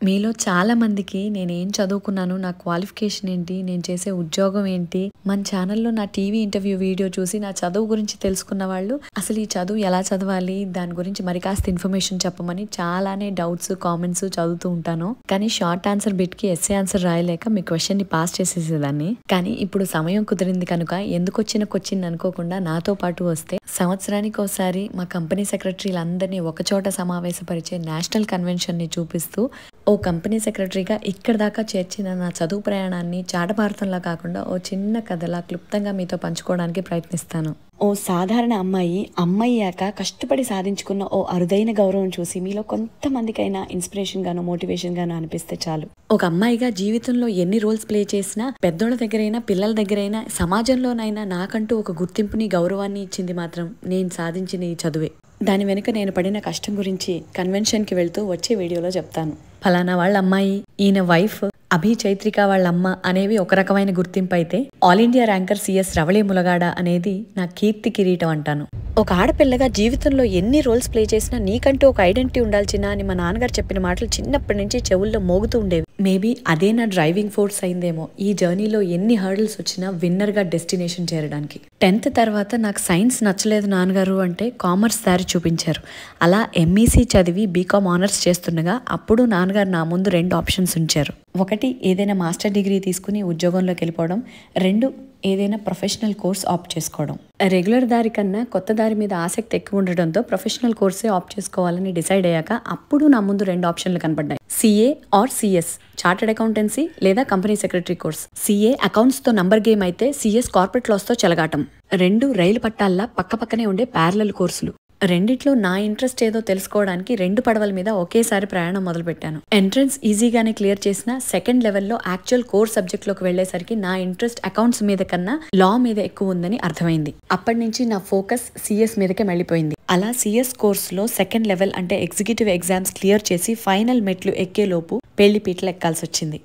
మీలో చాలా మందికి నేనేం చదువుకున్నాను, నా క్వాలిఫికేషన్ ఏంటి, నేను చేసే ఉద్యోగం ఏంటి, మన ఛానల్లో నా టీవీ ఇంటర్వ్యూ వీడియో చూసి నా చదువు గురించి తెలుసుకున్న వాళ్ళు అసలు ఈ చదువు ఎలా చదవాలి, దాని గురించి మరి కాస్త ఇన్ఫర్మేషన్ చెప్పమని చాలానే డౌట్స్ కామెంట్స్ చదువుతూ ఉంటాను. కానీ షార్ట్ ఆన్సర్ బిట్కి ఎస్ఏ ఆన్సర్ రాయలేక మీ క్వశ్చన్ని పాస్ చేసేసేదాన్ని. కానీ ఇప్పుడు సమయం కుదిరింది కనుక ఎందుకు వచ్చింది అనుకోకుండా నాతో పాటు వస్తే సంవత్సరానికి ఒకసారి మా కంపెనీ సెక్రటరీలందరినీ ఒకచోట సమావేశపరిచే నేషనల్ కన్వెన్షన్ ని చూపిస్తూ ఓ కంపెనీ సెక్రటరీగా ఇక్కడ దాకా చేర్చిన నా చదువు ప్రయాణాన్ని చాటభారతంలా కాకుండా ఓ చిన్న కథలా క్లుప్తంగా మీతో పంచుకోవడానికి ప్రయత్నిస్తాను. ఓ సాధారణ అమ్మాయ్యాక కష్టపడి సాధించుకున్న ఓ అరుదైన గౌరవం చూసి మీలో కొంతమందికైనా ఇన్స్పిరేషన్ గానో మోటివేషన్ గానో అనిపిస్తే చాలు. ఒక అమ్మాయిగా జీవితంలో ఎన్ని రోల్స్ ప్లే చేసినా, పెద్దోళ్ళ దగ్గరైనా పిల్లల దగ్గరైనా సమాజంలోనైనా నాకంటూ ఒక గుర్తింపుని గౌరవాన్ని ఇచ్చింది మాత్రం నేను సాధించిన ఈ చదువే. దాని వెనుక నేను పడిన కష్టం గురించి కన్వెన్షన్కి వెళ్తూ వచ్చే వీడియోలో చెప్తాను. ఫలానా వాళ్ళ అమ్మాయి, ఈయన వైఫ్ అభి చైత్రిక వాళ్ళ అమ్మ అనేవి ఒక రకమైన గుర్తింపు అయితే, all India ranker CS Ravali Mulagada అనేది నా కీర్తి కిరీటం అంటాను. ఒక ఆడపిల్లగా జీవితంలో ఎన్ని రోల్స్ ప్లే చేసినా నీకంటూ ఒక ఐడెంటిటీ ఉండాల్సిన అని మా నాన్నగారు చెప్పిన మాటలు చిన్నప్పటి నుంచి చెవుల్లో మోగుతూ ఉండేవి. మేబీ అదే నా డ్రైవింగ్ ఫోర్స్ అయిందేమో ఈ జర్నీలో ఎన్ని హర్డల్స్ వచ్చినా విన్నర్గా డెస్టినేషన్ చేరడానికి. 10th తర్వాత నాకు సైన్స్ నచ్చలేదు నాన్నగారు అంటే కామర్స్ దారి చూపించారు. అలా ఎంఈసీ చదివి బీకామ్ ఆనర్స్ చేస్తుండగా అప్పుడు నాన్నగారు నా ముందు 2 ఆప్షన్స్ ఉంచారు. ఒకటి ఏదైనా మాస్టర్ డిగ్రీ తీసుకుని ఉద్యోగంలోకి వెళ్ళిపోవడం, 2 ఏదైనా ప్రొఫెషనల్ కోర్స్ ఆప్ట్ చేసుకోవడం. రెగ్యులర్ దారి కన్నా కొత్త దారి మీద ఆసక్తి ఎక్కువ ఉండడంతో ప్రొఫెషనల్ కోర్సే ఆప్ట్ చేసుకోవాలని డిసైడ్ అయ్యాక అప్పుడు నా ముందు 2 ఆప్షన్లు కనపడ్డాయి. CA or CS, chartered accountancy లేదా company secretary course. CA accounts తో నంబర్ గేమ్ అయితే సిఎస్ కార్పొరేట్ లాస్ తో చెలగాటం. 2 రైలు పట్టాల్లా పక్కపక్కనే ఉండే ప్యారలల్ కోర్సులు. రెండిట్లో నా ఇంట్రెస్ట్ ఏదో తెలుసుకోవడానికి 2 పడవల మీద ఒకేసారి ప్రయాణం మొదలుపెట్టాను. ఎంట్రన్స్ ఈజీగానే క్లియర్ చేసిన సెకండ్ లెవెల్లో యాక్చువల్ కోర్ సబ్జెక్ట్ లోకి వెళ్లేసరికి నా ఇంట్రెస్ట్ అకౌంట్స్ మీద కన్నా లా మీద ఎక్కువ ఉందని అర్థమైంది. అప్పటి నుంచి నా ఫోకస్ సిఎస్ మీదకే మళ్ళీపోయింది. అలా సిఎస్ కోర్సులో సెకండ్ లెవెల్ అంటే ఎగ్జిక్యూటివ్ ఎగ్జామ్స్ క్లియర్ చేసి ఫైనల్ మెట్లు ఎక్కేలోపు పెళ్లి పీటలు ఎక్కాల్సి వచ్చింది.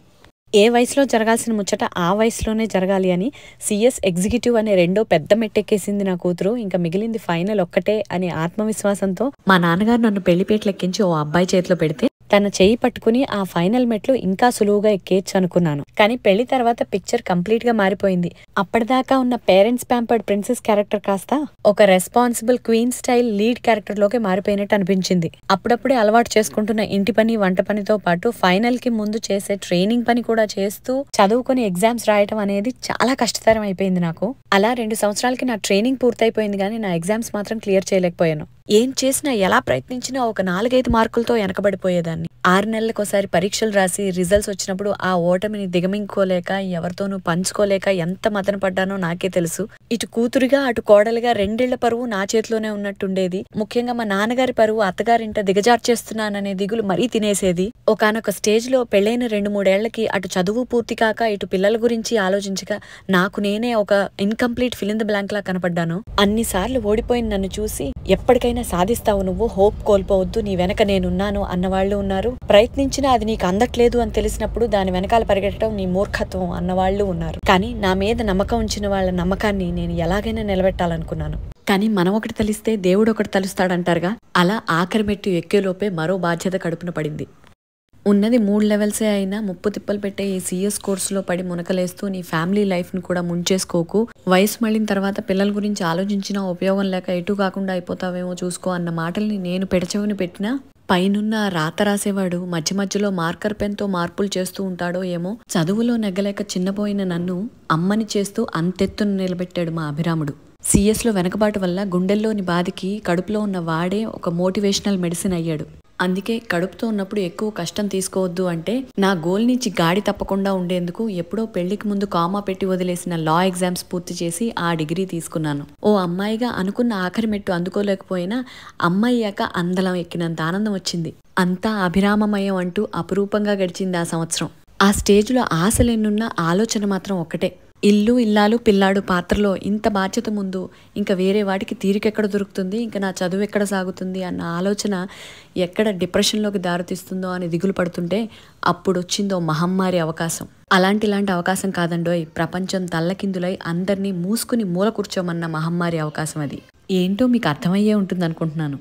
ఏ వయసులో జరగాల్సిన ముచ్చట ఆ వయసులోనే జరగాలి అని సిఎస్ ఎగ్జిక్యూటివ్ అనే 2వ పెద్ద మెట్టెక్కేసింది నా కూతురు. ఇంకా మిగిలింది ఫైనల్ ఒక్కటే అనే ఆత్మవిశ్వాసంతో మా నాన్నగారు నన్ను పెళ్లిపేటలు ఎక్కించి ఓ అబ్బాయి చేతిలో పెడితే తన చేయి పట్టుకుని ఆ ఫైనల్ మెట్లు ఇంకా సులువుగా ఎక్కేయచ్చు అనుకున్నాను. కానీ పెళ్లి తర్వాత పిక్చర్ కంప్లీట్ గా మారిపోయింది. అప్పటిదాకా ఉన్న పేరెంట్స్ ప్యాంపర్డ్ ప్రిన్సెస్ క్యారెక్టర్ కాస్త ఒక responsible queen style lead character లోకి మారిపోయినట్టు అనిపించింది. అప్పుడప్పుడే అలవాటు చేసుకుంటున్న ఇంటి పని వంట పనితో పాటు ఫైనల్ కి ముందు చేసే ట్రైనింగ్ పని కూడా చేస్తూ చదువుకుని ఎగ్జామ్స్ రాయటం అనేది చాలా కష్టతరం అయిపోయింది నాకు. అలా 2 సంవత్సరాలకి నా ట్రైనింగ్ పూర్తయిపోయింది కానీ నా ఎగ్జామ్స్ మాత్రం క్లియర్ చేయలేకపోయాను. ఏం చేసినా ఎలా ప్రయత్నించినా ఒక 4-5 మార్కులతో వెనకబడిపోయేదాన్ని. 6 నెలలకోసారి పరీక్షలు రాసి రిజల్ట్స్ వచ్చినప్పుడు ఆ ఓటమిని దిగమింగుకోలేక ఎవరితోనూ పంచుకోలేక ఎంత మదన పడ్డానో నాకే తెలుసు. ఇటు కూతురుగా అటు కోడలుగా 2 ఏళ్ల పరువు నా చేతిలోనే ఉన్నట్టుండేది. ముఖ్యంగా మా నాన్నగారి పరువు అత్తగారింట దిగజార్చేస్తున్నాననే దిగులు మరీ తినేసేది. ఒకానొక స్టేజ్ లో పెళ్లైన 2-3 ఏళ్లకి అటు చదువు పూర్తి కాక ఇటు పిల్లల గురించి ఆలోచించక నాకు నేనే ఒక incomplete fill in the blank లా కనపడ్డాను. అన్నిసార్లు ఓడిపోయిన నన్ను చూసి ఎప్పటికైనా సాధిస్తావు నువ్వు, హోప్ కోల్పోవద్దు, నీ వెనక నేనున్నాను అన్నవాళ్లు ఉన్నారు. ప్రయత్నించినా అది నీకు అందట్లేదు అని తెలిసినప్పుడు దాని వెనకాల పరిగెట్టడం నీ మూర్ఖత్వం అన్నవాళ్లు ఉన్నారు. కానీ నా మీద నమ్మకం ఉంచిన వాళ్ళ నమ్మకాన్ని నేను ఎలాగైనా నిలబెట్టాలనుకున్నాను. కానీ మనం ఒకటి తలిస్తే దేవుడు ఒకటి తలుస్తాడంటారుగా, అలా ఆఖరి మెట్టు ఎక్కేలోపే మరో బాధ్యత కడుపున పడింది. ఉన్నది 3 లెవెల్సే అయినా ముప్పు తిప్పలు పెట్టే ఈ సిఎస్ కోర్సులో పడి మునకలేస్తూ నీ ఫ్యామిలీ లైఫ్ను కూడా ముంచేసుకోకు, వయసు మళ్ళిన తర్వాత పిల్లల గురించి ఆలోచించినా ఉపయోగం లేక ఎటు కాకుండా అయిపోతావేమో చూసుకో అన్న మాటల్ని నేను పెడచెవిని పెట్టినా పైనున్న రాత రాసేవాడు మధ్య మధ్యలో మార్కర్ పెన్తో మార్పులు చేస్తూ ఉంటాడో ఏమో. చదువులో నెగ్గలేక చిన్నపోయిన నన్ను అమ్మని చేస్తూ అంతెత్తును నిలబెట్టాడు మా అభిరాముడు. సిఎస్లో వెనకబాటు వల్ల గుండెల్లోని బాధకి కడుపులో ఉన్న వాడే ఒక మోటివేషనల్ మెడిసిన్ అయ్యాడు. అందుకే కడుపుతో ఉన్నప్పుడు ఎక్కువ కష్టం తీసుకోవద్దు అంటే నా గోల్ నుంచి గాడి తప్పకుండా ఉండేందుకు ఎప్పుడో పెళ్లికి ముందు కామా పెట్టి వదిలేసిన లా ఎగ్జామ్స్ పూర్తి చేసి ఆ డిగ్రీ తీసుకున్నాను. ఓ అమ్మాయిగా అనుకున్న ఆఖరి మెట్టు అందుకోలేకపోయినా అమ్మాయ్యాక అందలం ఎక్కినంత ఆనందం వచ్చింది. అంతా అభిరామమయం అంటూ అపురూపంగా గడిచింది ఆ సంవత్సరం. ఆ స్టేజ్లో ఆశలెన్నున్న ఆలోచన మాత్రం ఒక్కటే, ఇల్లు ఇల్లాలు పిల్లాడు పాత్రలో ఇంత బాధ్యత ముందు ఇంకా వేరే వాటికి తీరికెక్కడ దొరుకుతుంది, ఇంకా నా చదువు ఎక్కడ సాగుతుంది అన్న ఆలోచన ఎక్కడ డిప్రెషన్లోకి దారితీస్తుందో అని దిగులు పడుతుంటే అప్పుడు వచ్చిందో మహమ్మారి అవకాశం. ఇలాంటి అవకాశం కాదండోయ్, ప్రపంచం తల్లకిందులై అందరినీ మూసుకుని మూల కూర్చోమన్న మహమ్మారి అవకాశం అది. ఏంటో మీకు అర్థమయ్యే ఉంటుంది అనుకుంటున్నాను.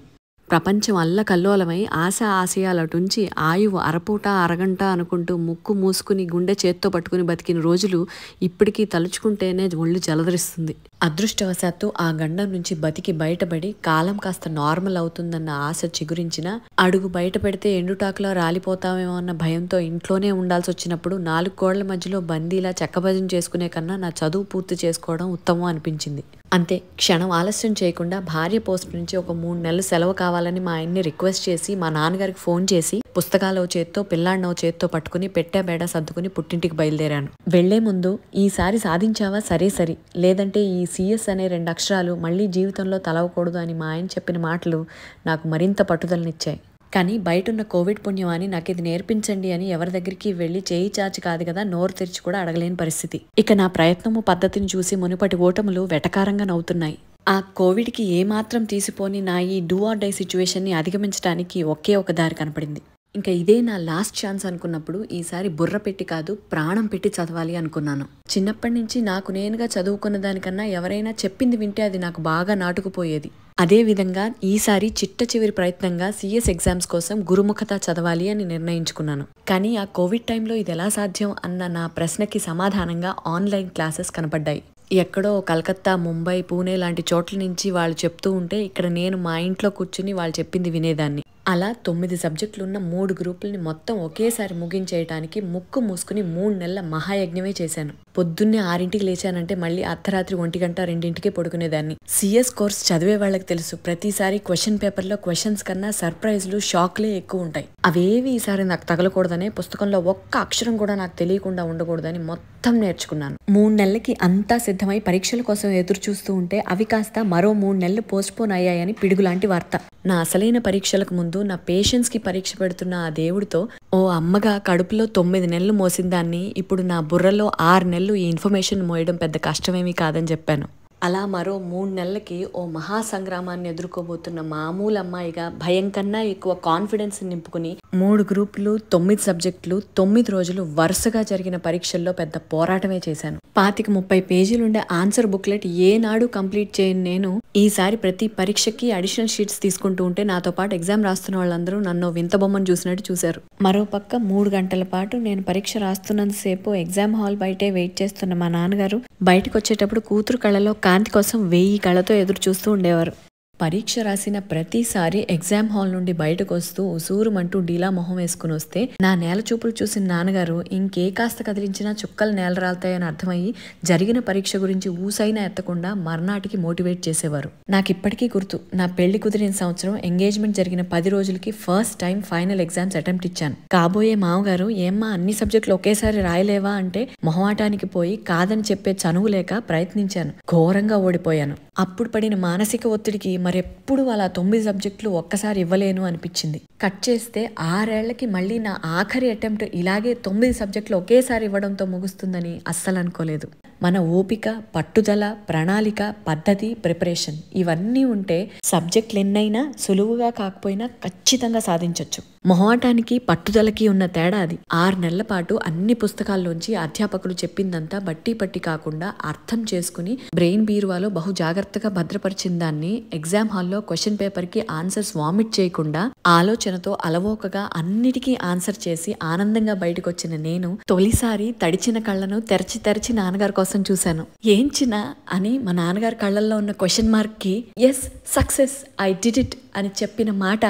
ప్రపంచం అల్లకల్లోలమై ఆశ ఆశయాల టుంచి ఆయువు అరపూట అరగంట అనుకుంటూ ముక్కు మూసుకుని గుండె చేత్తో పట్టుకుని బతికిన రోజులు ఇప్పటికీ తలుచుకుంటేనే ఒళ్ళు జలధరిస్తుంది. అదృష్టవశాత్తు ఆ గండం నుంచి బతికి బయటపడి కాలం కాస్త నార్మల్ అవుతుందన్న ఆశ చిగురించిన అడుగు బయట పెడితే ఎండుటాకులో రాలిపోతామేమో అన్న భయంతో ఇంట్లోనే ఉండాల్సి వచ్చినప్పుడు 4 గోడల మధ్యలో బందీలా చెక్కభజన చేసుకునే కన్నా నా చదువు పూర్తి చేసుకోవడం ఉత్తమం అనిపించింది. అంతే, క్షణం ఆలస్యం చేయకుండా భార్య పోస్ట్ నుంచి ఒక 3 నెలలు సెలవు కావాలని మా ఆయన్ని రిక్వెస్ట్ చేసి మా నాన్నగారికి ఫోన్ చేసి పుస్తకాలు చేత్తో పిల్లాడినో చేత్తో పట్టుకుని పెట్టే బేడ సర్దుకుని పుట్టింటికి బయలుదేరాను. వెళ్లే ముందు ఈసారి సాధించావా సరే సరి, లేదంటే ఈ CS అనే 2 అక్షరాలు మళ్లీ జీవితంలో తలవకూడదు అని మా ఆయన చెప్పిన మాటలు నాకు మరింత పట్టుదలనిచ్చాయి. కానీ బయటున్న కోవిడ్ పుణ్యం అని నాకు ఇది నేర్పించండి అని ఎవరి దగ్గరికి వెళ్లి చేయి చాచి కాదు కదా నోరు తెరిచి కూడా అడగలేని పరిస్థితి. ఇక నా ప్రయత్నము పద్ధతిని చూసి మునుపటి ఓటములు వెటకారంగా నవ్వుతున్నాయి. ఆ కోవిడ్కి ఏమాత్రం తీసిపోని నా ఈ డూ ఆర్ డై సిచ్యువేషన్ని అధిగమించడానికి ఒకే ఒక దారి కనపడింది. ఇంకా ఇదే నా లాస్ట్ ఛాన్స్ అనుకున్నప్పుడు ఈసారి బుర్ర పెట్టి కాదు ప్రాణం పెట్టి చదవాలి అనుకున్నాను. చిన్నప్పటి నుంచి నాకు నేనుగా చదువుకున్న దానికన్నా ఎవరైనా చెప్పింది వింటే అది నాకు బాగా నాటుకుపోయేది. అదే విధంగా ఈసారి చిట్ట చివరి ప్రయత్నంగా CS ఎగ్జామ్స్ కోసం గురుముఖత చదవాలి అని నిర్ణయించుకున్నాను. కానీ ఆ కోవిడ్ టైంలో ఇది ఎలా సాధ్యం అన్న నా ప్రశ్నకి సమాధానంగా ఆన్లైన్ క్లాసెస్ కనపడ్డాయి. ఎక్కడో కలకత్తా, ముంబై, పూణే లాంటి చోట్ల నుంచి వాళ్ళు చెప్తూ ఉంటే ఇక్కడ నేను మా ఇంట్లో కూర్చుని వాళ్ళు చెప్పింది వినేదాన్ని. అలా 9 సబ్జెక్టులున్న 3 గ్రూపుల్ని మొత్తం ఒకేసారి ముగించేయటానికి ముక్కు మూసుకుని 3 నెలల మహాయజ్ఞమే చేశాను. పొద్దున్నే 6ంటికి లేచానంటే మళ్ళీ అర్ధరాత్రి 1 గంట 2ంటికే పడుకునేదాన్ని. CS కోర్స్ చదివే వాళ్ళకి తెలుసు, ప్రతిసారి క్వశ్చన్ పేపర్లో క్వశ్చన్స్ కన్నా సర్ప్రైజ్లు, షాక్లే ఎక్కువ ఉంటాయి. అవేవి ఈసారి నాకు తగలకూడదనే పుస్తకంలో ఒక్క అక్షరం కూడా నాకు తెలియకుండా ఉండకూడదని మొత్తం నేర్చుకున్నాను. 3 నెలలకి అంతా సిద్ధమై పరీక్షల కోసం ఎదురు చూస్తూ ఉంటే అవి కాస్త మరో 3 నెలలు పోస్ట్పోన్ అయ్యాయని పిడుగులాంటి వార్త. నా అసలైన పరీక్షలకు ముందు నా పేషెన్స్ కి పరీక్ష పెడుతున్న ఆ దేవుడితో, ఓ అమ్మగా కడుపులో 9 నెలలు మోసిన దాన్ని ఇప్పుడు నా బుర్రలో 6 నెలలు ఈ ఇన్ఫర్మేషన్ మోయడం పెద్ద కష్టమేమీ కాదని చెప్పాను. అలా మరో 3 నెలలకి ఓ మహాసంగ్రామాన్ని ఎదుర్కోబోతున్న మామూలు అమ్మాయిగా భయం కన్నా ఎక్కువ కాన్ఫిడెన్స్ నింపుకుని 3 గ్రూపులు, 9 సబ్జెక్టులు, 9 రోజులు వరుసగా జరిగిన పరీక్షల్లో పెద్ద పోరాటమే చేశాను. 25-30 పేజీలుండే ఆన్సర్ బుక్లెట్ ఏనాడు కంప్లీట్ చేయను నేను ఈసారి ప్రతి పరీక్షకి అడిషనల్ షీట్స్ తీసుకుంటూ ఉంటే నాతో పాటు ఎగ్జామ్ రాస్తున్న వాళ్ళందరూ నన్ను వింత బొమ్మను చూసినట్టు చూశారు. మరోపక్క 3 గంటల పాటు నేను పరీక్ష రాస్తున్నంతసేపు ఎగ్జామ్ హాల్ బయటే వెయిట్ చేస్తున్న మా నాన్నగారు బయటకు వచ్చేటప్పుడు కూతురు కళ్ళలో కాంతి కోసం 1000 కళ్ళతో ఎదురు చూస్తూ ఉండేవారు. పరీక్ష రాసిన ప్రతిసారి ఎగ్జామ్ హాల్ నుండి బయటకు వస్తూ ఉసూరుమంటూ డీలా మొహం వేసుకుని వస్తే నా నేల చూపులు చూసిన నాన్నగారు ఇంకే కాస్త కదిలించినా చుక్కలు నేల రాలుతాయని అర్థమయ్యి జరిగిన పరీక్ష గురించి ఊసైనా ఎత్తకుండా మర్నాటికి మోటివేట్ చేసేవారు. నాకు ఇప్పటికీ గుర్తు, నా పెళ్లి కుదిరిన సంవత్సరం ఎంగేజ్మెంట్ జరిగిన 10 రోజులకి first time final exams attempt ఇచ్చాను. కాబోయే మామగారు ఏమ్మా అన్ని సబ్జెక్టులు ఒకేసారి రాయలేవా అంటే మొహమాటానికి పోయి కాదని చెప్పే చనువు లేక ప్రయత్నించాను. ఘోరంగా ఓడిపోయాను. అప్పుడు పడిన మానసిక ఒత్తిడికి మరెప్పుడు అలా 9 సబ్జెక్టులు ఒక్కసారి ఇవ్వలేను అనిపించింది. కట్ చేస్తే 6 ఏళ్లకి మళ్ళీ నా ఆఖరి అటెంప్ట్ ఇలాగే 9 సబ్జెక్టులు ఒకేసారి ఇవ్వడంతో ముగుస్తుందని అస్సలు అనుకోలేదు. మన ఓపిక, పట్టుదల, ప్రణాళిక, పద్ధతి, ప్రిపరేషన్ ఇవన్నీ ఉంటే సబ్జెక్టులు ఎన్నైనా సులువుగా కాకపోయినా ఖచ్చితంగా సాధించవచ్చు. మొహమాటానికి పట్టుదలకి ఉన్న తేడా అది. 6 నెలల పాటు అన్ని పుస్తకాల్లోంచి అధ్యాపకులు చెప్పిందంతా బట్టి పట్టి కాకుండా అర్థం చేసుకుని బ్రెయిన్ బీరువాలో బహు జాగ్రత్తగా భద్రపరిచిన దాన్ని ఎగ్జామ్ హాల్లో క్వశ్చన్ పేపర్ కి ఆన్సర్స్ వామిట్ చేయకుండా ఆలోచనతో అలవోకగా అన్నిటికీ ఆన్సర్ చేసి ఆనందంగా బయటకు వచ్చిన నేను తొలిసారి తడిచిన కళ్ళను తెరచి తెరచి నాన్నగారి కోసం చూశాను. ఏం చిన్నా అని మా నాన్నగారి కళ్ళల్లో ఉన్న క్వశ్చన్ మార్క్ కి yes success I did it అని చెప్పిన మాట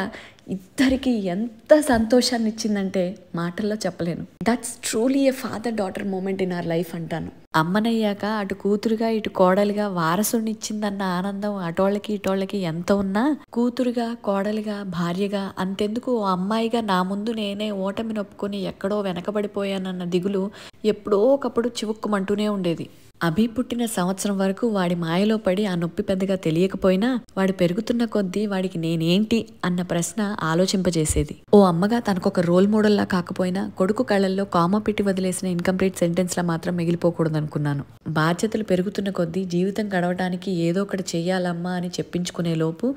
ఇద్దరికి ఎంత సంతోషాన్ని ఇచ్చిందంటే మాటల్లో చెప్పలేను. That's truly a father daughter moment in our life అంటాను. అమ్మనయ్యాక అటు కూతురుగా ఇటు కోడలిగా వారసుని ఇచ్చిందన్న ఆనందం అటోళ్ళకి ఇటోళ్ళకి ఎంత ఉన్నా కూతురుగా, కోడలిగా, భార్యగా అంతెందుకు ఓ అమ్మాయిగా నా ముందు నేనే ఓటమి నొప్పుకొని ఎక్కడో వెనకబడిపోయానన్న దిగులు ఎప్పుడో ఒకప్పుడు చివుక్కుమంటూనే ఉండేది. అభి పుట్టిన సంవత్సరం వరకు వాడి మాయలో పడి ఆ నొప్పి పెద్దగా తెలియకపోయినా వాడు పెరుగుతున్న కొద్దీ వాడికి నేనేంటి అన్న ప్రశ్న ఆలోచింపజేసేది. ఓ అమ్మగా తనకొక రోల్ మోడల్లా కాకపోయినా కొడుకు కళ్ళల్లో కామా పెట్టి వదిలేసిన ఇన్కంప్లీట్ సెంటెన్స్ లా మాత్రం మిగిలిపోకూడదనుకున్నాను. బాధ్యతలు పెరుగుతున్న కొద్దీ జీవితం గడవడానికి ఏదో ఒకటి చెయ్యాలమ్మా అని చెప్పించుకునే లోపు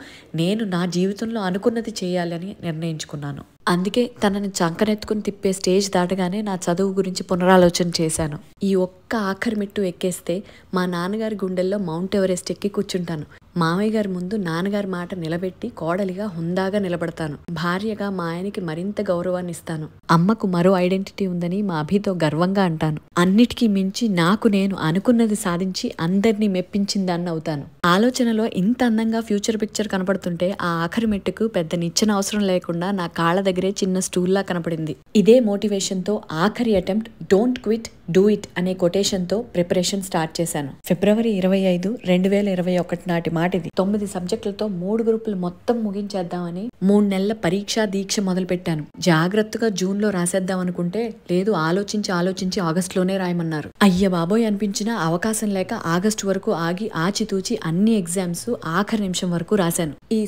నేను నా జీవితంలో అనుకున్నది చేయాలని నిర్ణయించుకున్నాను. అందుకే తనని చంకనెత్తుకుని తిప్పే స్టేజ్ దాటగానే నా చదువు గురించి పునరాలోచన చేశాను. ఈ ఒక్క ఆఖరి మెట్టు ఎక్కేస్తే మా నాన్నగారి గుండెల్లో మౌంట్ ఎవరెస్ట్ ఎక్కి కూర్చుంటాను. మామయ్య గారి ముందు నాన్నగారి మాట నిలబెట్టి కోడలిగా హుందాగా నిలబడతాను. భార్యగా మా ఆయనకి మరింత గౌరవాన్ని ఇస్తాను. అమ్మకు మరో ఐడెంటిటీ ఉందని మా అభితో గర్వంగా అంటాను. అన్నిటికీ మించి నాకు నేను అనుకున్నది సాధించి అందరినీ మెప్పించిందాన్ని అవుతాను. ఆలోచనలో ఇంత అందంగా ఫ్యూచర్ పిక్చర్ కనపడుతుంటే ఆ ఆఖరి మెట్టుకు పెద్ద నిచ్చెన అవసరం లేకుండా నా కాళ్ళ దగ్గరే చిన్న స్టూల్లా కనపడింది. ఇదే మోటివేషన్ తో ఆఖరి attempt don't quit do it అనే కొటేషన్ తో ప్రిపరేషన్ స్టార్ట్ చేశాను. ఫిబ్రవరి 25, 2021 నాటి మాటిది. 9 సబ్జెక్టులతో 3 గ్రూపులు మొత్తం ముగించేద్దామని 3 నెలల పరీక్షా దీక్ష మొదలు పెట్టాను. జాగ్రత్తగా జూన్ లో రాసేద్దాం అనుకుంటే లేదు, ఆలోచించి ఆగస్టులోనే రాయమన్నారు. అయ్య బాబోయ్ అనిపించిన అవకాశం లేక ఆగస్టు వరకు ఆగి ఆచితూచి అన్ని ఎగ్జామ్స్ ఆఖరి నిమిషం వరకు రాశాను. ఈ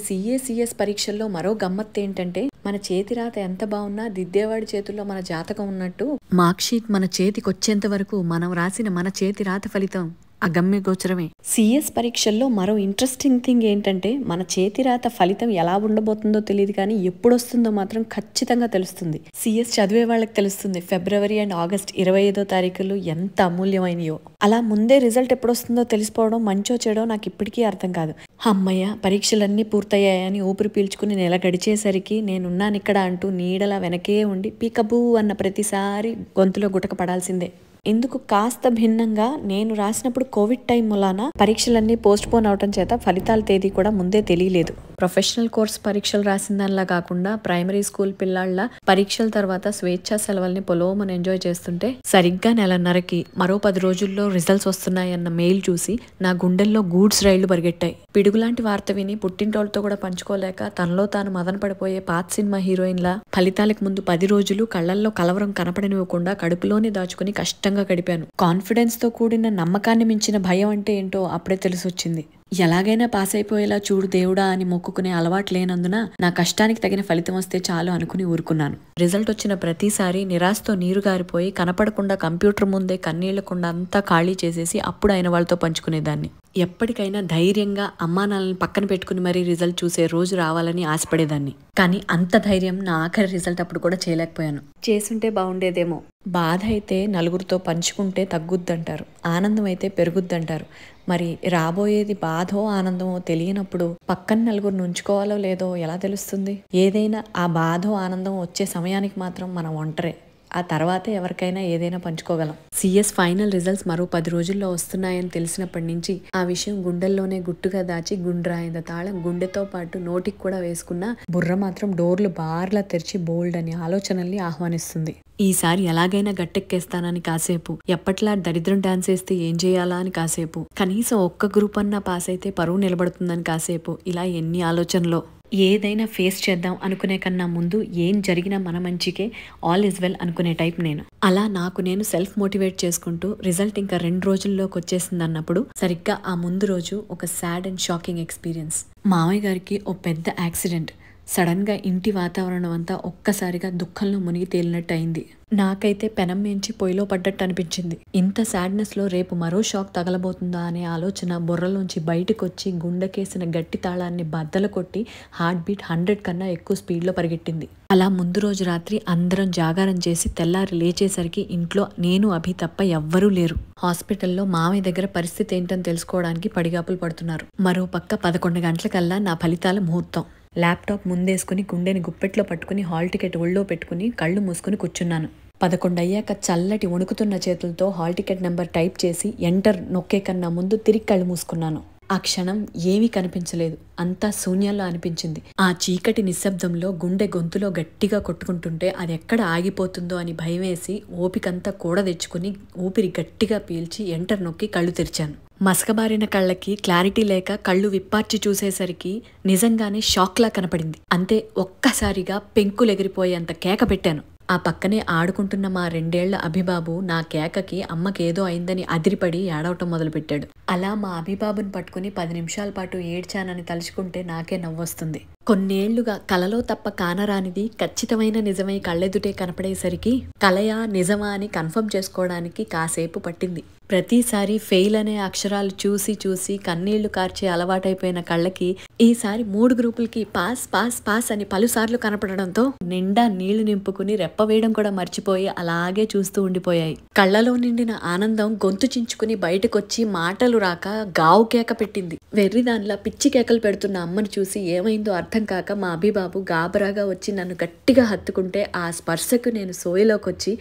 సిఎస్ పరీక్షల్లో మరో గమ్మత్తు ఏంటంటే మన చేతి రాత ఎంత బాగున్నా దిద్దేవాడి చేతుల్లో మన జాతకం ఉన్నట్టు మార్క్ షీట్ మన చేతికి వచ్చేంత వరకు మనం రాసిన మన చేతి రాత ఫలితం అగమ్య గోచరమే. సిఎస్ పరీక్షల్లో మరో ఇంట్రెస్టింగ్ థింగ్ ఏంటంటే మన చేతి రాత ఫలితం ఎలా ఉండబోతుందో తెలియదు, కానీ ఎప్పుడు వస్తుందో మాత్రం ఖచ్చితంగా తెలుస్తుంది. సిఎస్ చదివే వాళ్ళకి తెలుస్తుంది ఫిబ్రవరి అండ్ ఆగస్ట్ 25వ తారీఖులు ఎంత అమూల్యమైనయో. అలా ముందే రిజల్ట్ ఎప్పుడు వస్తుందో తెలిసిపోవడం మంచో చెడో నాకు ఇప్పటికీ అర్థం కాదు. అమ్మయ్య పరీక్షలన్నీ పూర్తయ్యాయని ఊపిరి పీల్చుకుని నెల గడిచేసరికి నేనున్నానిక్కడ అంటూ నీడలా వెనకే ఉండి పీకబూ అన్న ప్రతిసారి గొంతులో గుటక పడాల్సిందే. ఇందుకు కాస్త భిన్నంగా నేను రాసినప్పుడు కోవిడ్ టైం మూలాన పరీక్షలన్నీ పోస్ట్ పోన్ అవటం చేత ఫలితాల తేదీ కూడా ముందే తెలియలేదు. ప్రొఫెషనల్ కోర్స్ పరీక్షలు రాసిన దానిలా కాకుండా ప్రైమరీ స్కూల్ పిల్లాళ్ళ పరీక్షల తర్వాత స్వేచ్ఛా సెలవుల్ని పొలోమని ఎంజాయ్ చేస్తుంటే సరిగ్గా నెలన్నరకి మరో 10 రోజుల్లో రిజల్ట్స్ వస్తున్నాయన్న మెయిల్ చూసి నా గుండెల్లో గూడ్స్ రైళ్లు పరిగెట్టాయి. పిడుగులాంటి వార్త విని పుట్టింటోళ్ళతో కూడా పంచుకోలేక తనలో తాను మదన పడిపోయే పాత సినిమా హీరోయిన్లా ఫలితాలకు ముందు 10 రోజులు కళ్లల్లో కలవరం కనపడనివ్వకుండా కడుపులోనే దాచుకుని కష్టంగా గడిపాను. కాన్ఫిడెన్స్ తో కూడిన నమ్మకాన్ని మించిన భయం అంటే ఏంటో అప్పుడే తెలిసొచ్చింది. ఎలాగైనా పాస్ అయిపోయేలా చూడు దేవుడా అని మొక్కుకునే అలవాటు లేనందున నా కష్టానికి తగిన ఫలితం వస్తే చాలు అనుకుని ఊరుకున్నాను. రిజల్ట్ వచ్చిన ప్రతిసారి నిరాశతో నీరు గారిపోయి కనపడకుండా కంప్యూటర్ ముందే కన్నీళ్లకుండా అంతా ఖాళీ చేసేసి అప్పుడు అయిన వాళ్ళతో పంచుకునేదాన్ని. ఎప్పటికైనా ధైర్యంగా అమ్మానాన్నని పక్కన పెట్టుకుని మరీ రిజల్ట్ చూసే రోజు రావాలని ఆశపడేదాన్ని. కానీ అంత ధైర్యం నా ఆఖరి రిజల్ట్ అప్పుడు కూడా చేయలేకపోయాను. చేసుంటే బాగుండేదేమో. బాధ అయితే నలుగురితో పంచుకుంటే తగ్గుద్దంటారు, ఆనందం అయితే పెరుగుద్దంటారు. మరి రాబోయేది బాధో ఆనందమో తెలియనప్పుడు పక్కన నలుగురిని ఉంచుకోవాలో లేదో ఎలా తెలుస్తుంది? ఏదైనా ఆ బాధో ఆనందం వచ్చే సమయానికి మాత్రం మనం ఒంటరే. ఆ తర్వాతే ఎవరికైనా ఏదైనా పంచుకోగలం. సిఎస్ ఫైనల్ రిజల్ట్స్ మరో 10 రోజుల్లో వస్తున్నాయని తెలిసినప్పటి నుంచి ఆ విషయం గుండెల్లోనే గుట్టుగా దాచి గుండ్రాయింద తాళం గుండెతో పాటు నోటికి కూడా వేసుకున్న బుర్ర మాత్రం డోర్లు బార్లా తెరిచి బోల్డ్ అని ఆలోచనల్ని ఆహ్వానిస్తుంది. ఈసారి ఎలాగైనా గట్టెక్కేస్తానని కాసేపు, ఎప్పట్లా దరిద్రం డాన్స్ వేస్తే ఏం చేయాలా అని కాసేపు, కనీసం ఒక్క గ్రూప్ అన్నా పాస్ అయితే పరువు నిలబడుతుందని కాసేపు, ఇలా ఎన్ని ఆలోచనలో. ఏదైనా ఫేస్ చేద్దాం అనుకునే కన్నా ముందు ఏం జరిగినా మన మంచికే, ఆల్ ఇస్ వెల్ అనుకునే టైప్ నేను. అలా నాకు నేను సెల్ఫ్ మోటివేట్ చేసుకుంటూ రిజల్ట్ ఇంకా 2 రోజుల్లోకి వచ్చేసింది అన్నప్పుడు సరిగ్గా ఆ ముందు రోజు ఒక సాడ్ అండ్ షాకింగ్ ఎక్స్పీరియన్స్. మామయ్య గారికి ఓ పెద్ద యాక్సిడెంట్. సడన్ గా ఇంటి వాతావరణం అంతా ఒక్కసారిగా దుఃఖంలో మునిగి తేలినట్టు అయింది. నాకైతే పెనం మేంచి పొయ్యిలో పడ్డట్టు అనిపించింది. ఇంత సాడ్నెస్ లో రేపు మరో షాక్ తగలబోతుందా అనే ఆలోచన బుర్రలోంచి బయటకొచ్చి గుండెకేసిన గట్టి తాళాన్ని బద్దలు కొట్టి హార్ట్ బీట్ 100 కన్నా ఎక్కువ స్పీడ్ లో పరిగెట్టింది. అలా ముందు రోజు రాత్రి అందరం జాగారం చేసి తెల్లారి లేచేసరికి ఇంట్లో నేను అభి తప్ప ఎవ్వరూ లేరు. హాస్పిటల్లో మామయ్య దగ్గర పరిస్థితి ఏంటని తెలుసుకోవడానికి పడిగాపులు పడుతున్నారు. మరో పక్క 11 గంటలకల్లా నా ఫలితాల ముహూర్తం. ల్యాప్టాప్ ముందేసుకుని గుండెని గుప్పెట్లో పట్టుకుని హాల్ టికెట్ ఒళ్ళో పెట్టుకుని కళ్ళు మూసుకుని కూర్చున్నాను. 11 అయ్యాక చల్లటి వణుకుతున్న చేతులతో హాల్ టికెట్ నెంబర్ టైప్ చేసి ఎంటర్ నొక్కే కన్నా ముందు తిరిగి కళ్ళు మూసుకున్నాను. ఆ క్షణం ఏమీ కనిపించలేదు, అంతా శూన్యంలో అనిపించింది. ఆ చీకటి నిశ్శబ్దంలో గుండె గొంతులో గట్టిగా కొట్టుకుంటుంటే అది ఎక్కడ ఆగిపోతుందో అని భయమేసి ఓపికంతా కూడా తెచ్చుకుని ఊపిరి గట్టిగా పీల్చి ఎంటర్ నొక్కి కళ్ళు తెరిచాను. మసకబారిన కళ్ళకి క్లారిటీ లేక కళ్ళు విప్పార్చి చూసేసరికి నిజంగానే షాక్లా కనపడింది. అంతే, ఒక్కసారిగా పెంకులెగిరిపోయేంత కేక పెట్టాను. ఆ పక్కనే ఆడుకుంటున్న మా 2 ఏళ్ల అభిబాబు నా కేకకి అమ్మకేదో అయిందని అదిరిపడి ఏడవటం మొదలుపెట్టాడు. అలా మా అభిబాబుని పట్టుకుని 10 నిమిషాల పాటు ఏడ్చానని తలుచుకుంటే నాకే నవ్వొస్తుంది. కొన్నేళ్లుగా కలలో తప్ప కానరానిది ఖచ్చితమైన నిజమై కళ్ళెదుటే కనపడేసరికి కలయా నిజమా అని కన్ఫర్మ్ చేసుకోవడానికి కాసేపు పట్టింది. ప్రతిసారి ఫెయిల్ అనే అక్షరాలు చూసి చూసి కన్నీళ్లు కార్చే అలవాటైపోయిన కళ్ళకి ఈసారి 3 గ్రూపులకి పాస్ పాస్ పాస్ అని పలుసార్లు కనపడడంతో నిండా నీళ్లు నింపుకుని రెప్ప వేయడం కూడా మర్చిపోయి అలాగే చూస్తూ ఉండిపోయాయి. కళ్ళలో నిండిన ఆనందం గొంతు చించుకుని బయటకొచ్చి మాటలు రాక గావు కేక పెట్టింది. వెర్రిదానిలా పిచ్చి కేకలు పెడుతున్న అమ్మను చూసి ఏమైందో అర్థం కాక మా అభిబాబు గాబరాగా వచ్చి నన్ను గట్టిగా హత్తుకుంటే ఆ స్పర్శకు నేను సోయలోకొచ్చి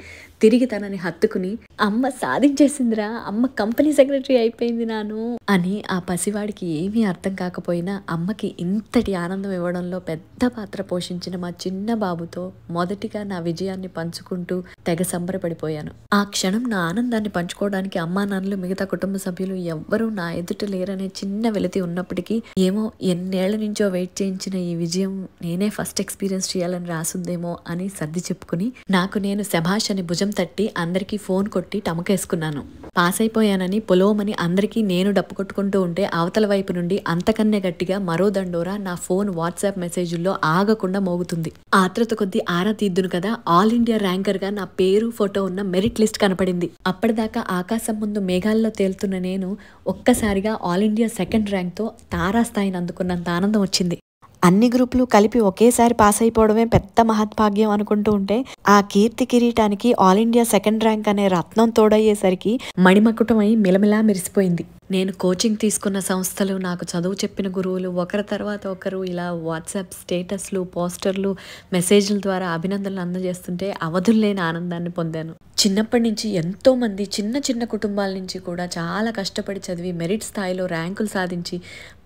తిరిగి తనని హత్తుకుని అమ్మ సాధించేసిందిరా, అమ్మ కంపెనీ సెక్రటరీ అయిపోయింది నాను అని ఆ పసివాడికి ఏమీ అర్థం కాకపోయినా అమ్మకి ఇంతటి ఆనందం ఇవ్వడంలో పెద్ద పాత్ర పోషించిన మా చిన్న బాబుతో మొదటిగా నా విజయాన్ని పంచుకుంటూ తెగ సంబరపడిపోయాను. ఆ క్షణం నా ఆనందాన్ని పంచుకోవడానికి అమ్మా నాన్నలు మిగతా కుటుంబ సభ్యులు ఎవ్వరూ నా ఎదుట లేరనే చిన్న వెలితి ఉన్నప్పటికీ ఏమో ఎన్నేళ్ల నుంచో వెయిట్ చేయించిన ఈ విజయం నేనే ఫస్ట్ ఎక్స్పీరియన్స్ చేయాలని రాసుందేమో అని సర్ది చెప్పుకుని నాకు నేను శభాష్ అని భుజం తట్టి అందరికీ ఫోన్ కొట్టి టమకేసుకున్నాను. పాస్ అయిపోయానని పొలోమని అందరికీ నేను డప్పు కొట్టుకుంటూ ఉంటే అవతల వైపు నుండి అంతకన్నే గట్టిగా మరో దండోరా నా ఫోన్ వాట్సాప్ మెసేజ్ల్లో ఆగకుండా మోగుతుంది. ఆత్రత కొద్దీ ఆరా తీద్దును కదా ఆల్ ఇండియా ర్యాంకర్ గా నా పేరు ఫోటో ఉన్న మెరిట్ లిస్ట్ కనపడింది. అప్పటిదాకా ఆకాశం ముందు మేఘాల్లో తేలుతున్న నేను ఒక్కసారిగా ఆల్ ఇండియా సెకండ్ ర్యాంక్ తో తారాస్థాయిని అందుకున్నంత ఆనందం వచ్చింది. అన్ని గ్రూపులు కలిపి ఒకేసారి పాస్ అయిపోవడమే పెద్ద మహద్భాగ్యం అనుకుంటూ ఉంటే ఆ కీర్తి కిరీటానికి ఆల్ ఇండియా సెకండ్ ర్యాంక్ అనే రత్నం తోడయ్యేసరికి మణిమకుటమై మిలమిలా మెరిసిపోయింది. నేను కోచింగ్ తీసుకున్న సంస్థలు, నాకు చదువు చెప్పిన గురువులు ఒకరి తర్వాత ఒకరు ఇలా వాట్సాప్ స్టేటస్లు, పోస్టర్లు, మెసేజ్ల ద్వారా అభినందనలు అందజేస్తుంటే అవధుల్లేని ఆనందాన్ని పొందాను. చిన్నప్పటి నుంచి ఎంతో మంది చిన్న చిన్న కుటుంబాల నుంచి కూడా చాలా కష్టపడి చదివి మెరిట్ స్థాయిలో ర్యాంకులు సాధించి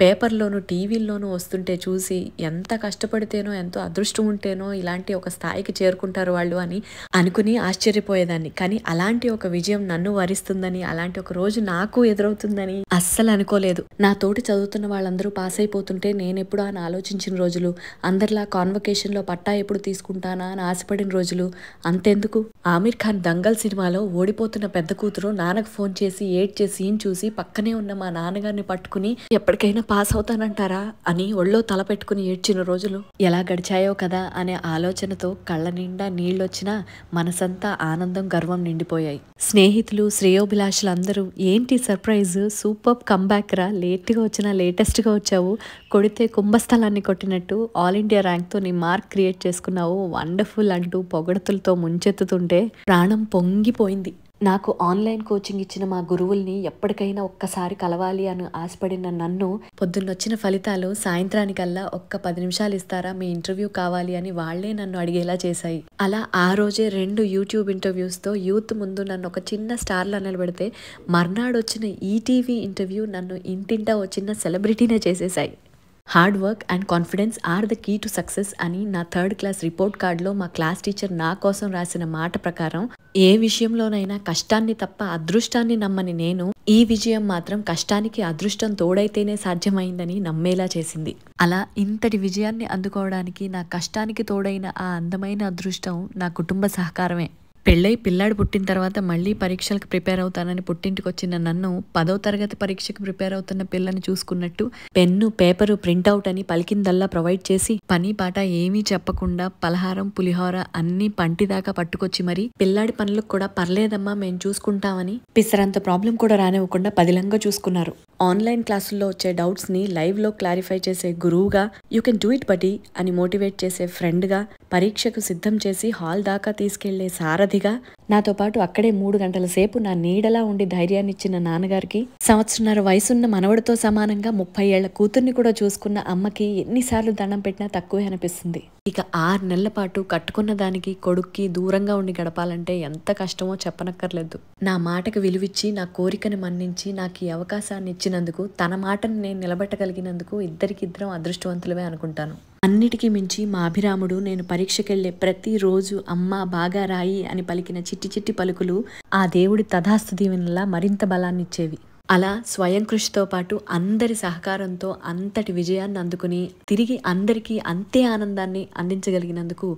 పేపర్లోనూ టీవీల్లోనూ వస్తుంటే చూసి ఎంత కష్టపడితేనో ఎంతో అదృష్టం ఉంటేనో ఇలాంటి ఒక స్థాయికి చేరుకుంటారు వాళ్ళు అని అనుకుని ఆశ్చర్యపోయేదాన్ని. కానీ అలాంటి ఒక విజయం నన్ను వరిస్తుందని, అలాంటి ఒక రోజు నాకు ఎదురవుతుందని అస్సలు అనుకోలేదు. నా తోటి చదువుతున్న వాళ్ళందరూ పాస్ అయిపోతుంటే నేనెప్పుడు అని ఆలోచించిన రోజులు, అందరిలా కాన్వకేషన్లో పట్టా ఎప్పుడు తీసుకుంటానా అని ఆశపడిన రోజులు. అంతెందుకు, ఆమిర్ ఖాన్ దంగల్ సినిమాలో ఓడిపోతున్న పెద్ద కూతురు నాన్నకు ఫోన్ చేసి ఏడ్చే సీన్ చూసి పక్కనే ఉన్న మా నాన్నగారిని పట్టుకుని ఎప్పటికైనా పాస్ అవుతానంటారా అని ఒళ్ళో తల పెట్టుకుని ఏడ్చిన రోజులు ఎలా గడిచాయో కదా అనే ఆలోచనతో కళ్ళ నిండా నీళ్ళొచ్చినా మనసంతా ఆనందం, గర్వం నిండిపోయాయి. స్నేహితులు, శ్రేయోభిలాషులందరూ ఏంటి సర్ప్రైజ్, సూపర్ కంబ్యాక్ రా, లేట్గా వచ్చినా లేటెస్ట్గా వచ్చావు, కొడితే కుంభస్థలాన్ని కొట్టినట్టు ఆల్ ఇండియా ర్యాంక్తో నీ మార్క్ క్రియేట్ చేసుకున్నావు, వండర్ఫుల్ అంటూ పొగడతలతో ముంచెత్తుతుంటే ప్రాణం పొంగిపోయింది. నాకు ఆన్లైన్ కోచింగ్ ఇచ్చిన మా గురువుల్ని ఎప్పటికైనా ఒక్కసారి కలవాలి అని ఆశపడిన నన్ను పొద్దున్నొచ్చిన ఫలితాలు సాయంత్రానికల్లా ఒక్క 10 నిమిషాలు ఇస్తారా, మీ ఇంటర్వ్యూ కావాలి అని వాళ్లే నన్ను అడిగేలా చేశాయి. అలా ఆ రోజే 2 యూట్యూబ్ ఇంటర్వ్యూస్తో యూత్ ముందు నన్ను ఒక చిన్న స్టార్లా నిలబెడితే మర్నాడు వచ్చిన ఈటీవీ ఇంటర్వ్యూ నన్ను ఇంటింటా ఓ చిన్న సెలబ్రిటీనే చేసేశాయి. Hard work and confidence are the key to success అని నా 3rd క్లాస్ రిపోర్ట్ కార్డులో మా క్లాస్ టీచర్ నా కోసం రాసిన మాట ప్రకారం ఏ విషయంలోనైనా కష్టాన్ని తప్ప అదృష్టాన్ని నమ్మని నేను ఈ విజయం మాత్రం కష్టానికి అదృష్టం తోడైతేనే సాధ్యమైందని నమ్మేలా చేసింది. అలా ఇంతటి విజయాన్ని అందుకోవడానికి నా కష్టానికి తోడైన ఆ అందమైన అదృష్టం నా కుటుంబ సహకారమే. పెళ్ళై పిల్లాడు పుట్టిన తర్వాత మళ్ళీ పరీక్షలకు ప్రిపేర్ అవుతానని పుట్టింటికి వచ్చిన నన్ను 10వ తరగతి పరీక్షకు ప్రిపేర్ అవుతున్న పిల్లని చూసుకున్నట్టు పెన్ను, పేపరు, ప్రింట్అవుట్ అని పలికిందల్లా ప్రొవైడ్ చేసి పని పాట ఏమీ చెప్పకుండా పలహారం, పులిహోర అన్ని పంటిదాకా పట్టుకొచ్చి మరి పిల్లాడి పనులకు కూడా పర్లేదమ్మా మేము చూసుకుంటామని పిసరంత ప్రాబ్లం కూడా రానివ్వకుండా పదిలంగా చూసుకున్నారు. ఆన్లైన్ క్లాసుల్లో వచ్చే డౌట్స్ ని లైవ్ లో క్లారిఫై చేసే గురువుగా, you can do it buddy అని మోటివేట్ చేసే ఫ్రెండ్ గా, పరీక్షకు సిద్ధం చేసి హాల్ దాకా తీసుకెళ్లే సారథిగా, నాతో పాటు అక్కడే 3 గంటల సేపు నా నీడలా ఉండి ధైర్యాన్ని ఇచ్చిన నాన్నగారికి, 1.5 సంవత్సరాల వయసున్న మనవడితో సమానంగా 30 ఏళ్ల కూతుర్ని కూడా చూసుకున్న అమ్మకి ఎన్నిసార్లు దండం పెట్టినా తక్కువే అనిపిస్తుంది. ఇక 6 నెలల పాటు కట్టుకున్న దానికి, కొడుక్కి దూరంగా ఉండి గడపాలంటే ఎంత కష్టమో చెప్పనక్కర్లేదు. నా మాటకు విలువిచ్చి, నా కోరికని మన్నించి నాకు ఈ అవకాశాన్ని ఇచ్చినందుకు, తన మాటను నేను నిలబెట్టగలిగినందుకు ఇద్దరికిద్దరం అదృష్టవంతులమే అనుకుంటాను. అన్నిటికీ మించి మా అభిరాముడు నేను పరీక్షకెళ్లే ప్రతి రోజు అమ్మ బాగా రాయి అని పలికిన చిట్టి చిట్టి పలుకులు ఆ దేవుడి తథాస్తు దీవెనలా మరింత బలాన్నిచ్చేవి. అలా స్వయం కృషితో పాటు అందరి సహకారంతో అంతటి విజయాన్ని అందుకుని తిరిగి అందరికీ అంతే ఆనందాన్ని అందించగలిగినందుకు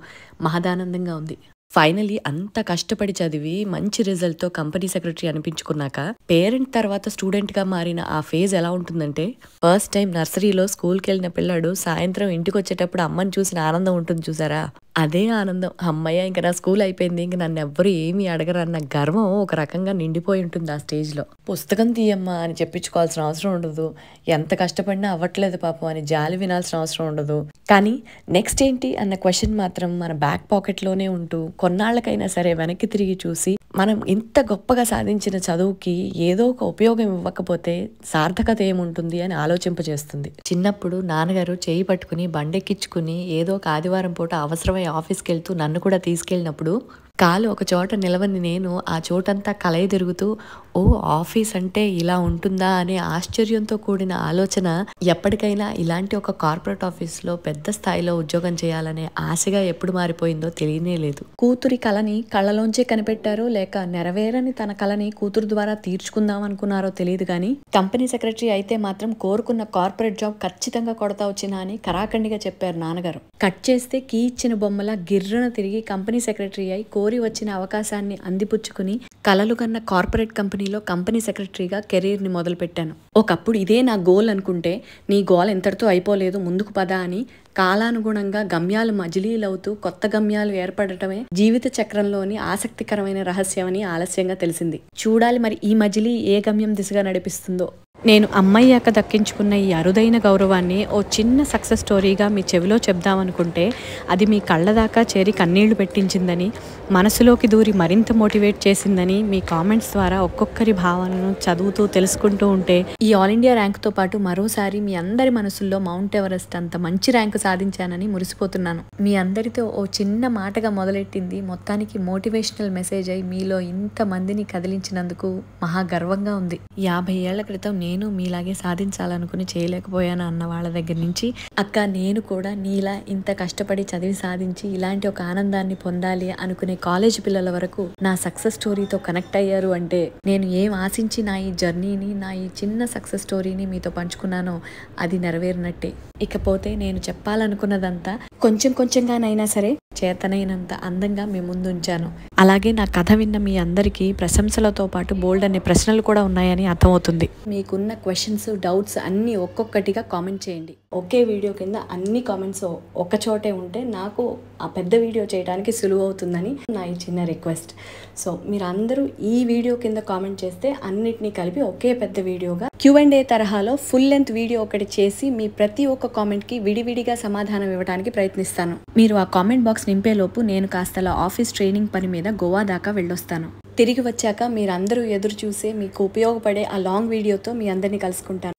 మహదానందంగా ఉంది. ఫైనలీ అంత కష్టపడి చదివి మంచి రిజల్ట్తో కంపెనీ సెక్రటరీ అనిపించుకున్నాక పేరెంట్ తర్వాత స్టూడెంట్గా మారిన ఆ ఫేజ్ ఎలా ఉంటుందంటే, ఫస్ట్ టైం నర్సరీలో స్కూల్కి వెళ్ళిన పిల్లాడు సాయంత్రం ఇంటికి వచ్చేటప్పుడు అమ్మని చూసిన ఆనందం ఉంటుంది చూసారా, అదే ఆనందం. హమ్మయ్య! ఇంక నా స్కూల్ అయిపోయింది. ఇంక నన్నెవ్వరు ఏమి అడగరన్న గర్వం ఒక రకంగా నిండిపోయి ఉంటుంది ఆ స్టేజ్‌లో. పుస్తకం తీయమ్మా అని చెప్పించుకోవాల్సిన అవసరం ఉండదు. ఎంత కష్టపడినా అవ్వట్లేదు పాపం అని జాలి వినాల్సిన అవసరం ఉండదు. కానీ నెక్స్ట్ ఏంటి అన్న క్వెషన్ మాత్రం మన బ్యాక్ పాకెట్‌లోనే ఉంటూ కొన్నాళ్ళకైనా సరే వెనక్కి తిరిగి చూసి మనం ఇంత గొప్పగా సాధించిన చదువుకి ఏదో ఒక ఉపయోగం ఇవ్వకపోతే సార్థకత ఏముంటుంది అని ఆలోచింపజేస్తుంది. చిన్నప్పుడు నాన్నగారు చేయి పట్టుకుని బండెక్కించుకుని ఏదో ఒక ఆదివారం పూట అవసరమై ఆఫీస్కి వెళ్తూ నన్ను కూడా తీసుకెళ్ళినప్పుడు కాలు ఒక చోట నిలవని నేను ఆ చోటంతా కలయి తిరుగుతూ ఓ ఆఫీస్ అంటే ఇలా ఉంటుందా అనే ఆశ్చర్యంతో కూడిన ఆలోచన ఎప్పటికైనా ఇలాంటి ఒక కార్పొరేట్ ఆఫీస్లో పెద్ద స్థాయిలో ఉద్యోగం చేయాలనే ఆశగా ఎప్పుడు మారిపోయిందో తెలియనే లేదు. కూతురి కళని కళ్ళలోంచే కనిపెట్టారో లేక నెరవేరని తన కళని కూతురు ద్వారా తీర్చుకుందాం అనుకున్నారో తెలియదు కానీ కంపెనీ సెక్రటరీ అయితే మాత్రం కోరుకున్న కార్పొరేట్ జాబ్ ఖచ్చితంగా కొడతా వచ్చినా అని కరాఖండిగా చెప్పారు నాన్నగారు. కట్ చేస్తే కీ ఇచ్చిన బొమ్మల గిర్రన తిరిగి కంపెనీ సెక్రటరీ అయి కోరి వచ్చిన అవకాశాన్ని అందిపుచ్చుకుని కలలు కన్న కార్పొరేట్ కంపెనీలో కంపెనీ సెక్రటరీగా కెరీర్ని మొదలుపెట్టాను. ఒకప్పుడు ఇదే నా గోల్ అనుకుంటే నీ గోల్ ఎంతటితో అయిపోలేదు ముందుకు పద అని కాలానుగుణంగా గమ్యాలు మజిలీలవుతూ కొత్త గమ్యాలు ఏర్పడటమే జీవిత చక్రంలోని ఆసక్తికరమైన రహస్యమని ఆలస్యంగా తెలిసింది. చూడాలి మరి ఈ మజిలీ ఏ గమ్యం దిశగా నడిపిస్తుందో. నేను అమ్మయ్యాక దక్కించుకున్న ఈ అరుదైన గౌరవాన్ని ఓ చిన్న సక్సెస్ స్టోరీగా మీ చెవిలో చెప్దామనుకుంటే అది మీ కళ్ళ దాకా చేరి కన్నీళ్లు పెట్టించిందని, మనసులోకి దూరి మరింత మోటివేట్ చేసిందని మీ కామెంట్స్ ద్వారా ఒక్కొక్కరి భావనను చదువుతూ తెలుసుకుంటూ ఉంటే ఈ ఆల్ ఇండియా ర్యాంకుతో పాటు మరోసారి మీ అందరి మనసుల్లో మౌంట్ ఎవరెస్ట్ అంత మంచి ర్యాంకు సాధించానని మురిసిపోతున్నాను. మీ అందరితో ఓ చిన్న మాటగా మొదలెట్టింది మొత్తానికి మోటివేషనల్ మెసేజ్ అయి మీలో ఇంతమందిని కదిలించినందుకు మహా గర్వంగా ఉంది. 50 ఏళ్ల క్రితం నేను మీలాగే సాధించాలనుకుని చేయలేకపోయాను అన్న వాళ్ళ దగ్గర నుంచి అక్క నేను కూడా నీలా ఇంత కష్టపడి చదివి సాధించి ఇలాంటి ఒక ఆనందాన్ని పొందాలి అనుకునే కాలేజ్ పిల్లల వరకు నా సక్సెస్ స్టోరీతో కనెక్ట్ అయ్యారు అంటే నేను ఏం ఆశించి నా ఈ జర్నీని నా ఈ చిన్న సక్సెస్ స్టోరీని మీతో పంచుకున్నానో అది నెరవేరినట్టే. ఇకపోతే నేను చెప్పాలనుకున్నదంతా కొంచెం కొంచెంగానైనా సరే చేతనైనంత అందంగా మీ ముందు ఉంచాను. అలాగే నా కథ విన్న మీ అందరికీ ప్రశంసలతో పాటు బోల్డ్ అనే ప్రశ్నలు కూడా ఉన్నాయని అర్థమవుతుంది. మీకున్న క్వశ్చన్స్ డౌట్స్ అన్నీ ఒక్కొక్కటిగా కామెంట్ చేయండి. ఒకే వీడియో కింద అన్ని కామెంట్స్ ఒక చోటే ఉంటే నాకు ఆ పెద్ద వీడియో చేయడానికి సులువు అవుతుందని నా ఈ చిన్న రిక్వెస్ట్. సో మీరు అందరూ ఈ వీడియో కింద కామెంట్ చేస్తే అన్నిటినీ కలిపి ఒకే పెద్ద వీడియోగా Q&A తరహాలో ఫుల్ లెంత్ వీడియో ఒకటి చేసి మీ ప్రతి ఒక్క కామెంట్కి విడివిడిగా సమాధానం ఇవ్వడానికి ప్రయత్నిస్తాను. మీరు ఆ కామెంట్ బాక్స్ నింపేలోపు నేను కాస్తలా ఆఫీస్ ట్రైనింగ్ పని మీద గోవా దాకా వెళ్ళొస్తాను. తిరిగి వచ్చాక మీరందరూ ఎదురు చూసే మీకు ఉపయోగపడే ఆ లాంగ్ వీడియోతో మీ అందరినీ కలుసుకుంటాను.